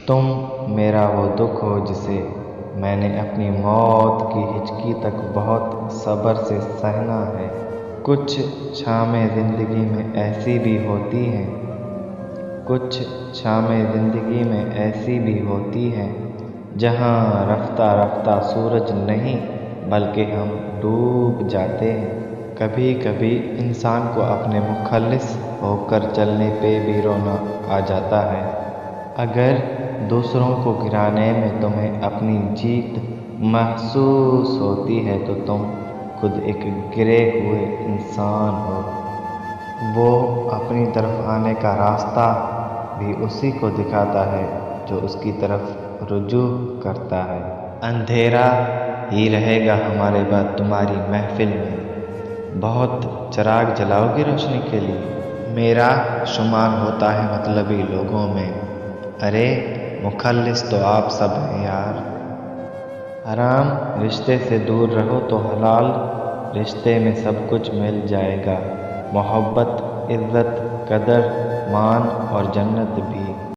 تم میرا وہ دکھ ہو جسے میں نے اپنی موت کی ہچکی تک بہت صبر سے سہنا ہے۔ کچھ شامیں زندگی میں ایسی بھی ہوتی ہیں، کچھ شامیں زندگی میں ایسی بھی ہوتی ہیں جہاں رفتہ رفتہ سورج نہیں بلکہ ہم ڈوب جاتے ہیں۔ کبھی کبھی انسان کو اپنے مخلص ہو کر چلنے پہ بھی رونا آ جاتا ہے۔ اگر دوسروں کو گرانے میں تمہیں اپنی جیت محسوس ہوتی ہے تو تم خود ایک گرے ہوئے انسان ہو۔ وہ اپنی طرف آنے کا راستہ بھی اسی کو دکھاتا ہے جو اس کی طرف رجوع کرتا ہے۔ اندھیرا ہی رہے گا ہمارے بعد تمہاری محفل میں، بہت چراغ جلاؤ گے روشنی کے لیے؟ میرا شمار ہوتا ہے مطلبی لوگوں میں، ارے مخلص تو آپ سب ہیں یار۔ حرام رشتے سے دور رہو تو حلال رشتے میں سب کچھ مل جائے گا، محبت، عزت، قدر، مان اور جنت بھی۔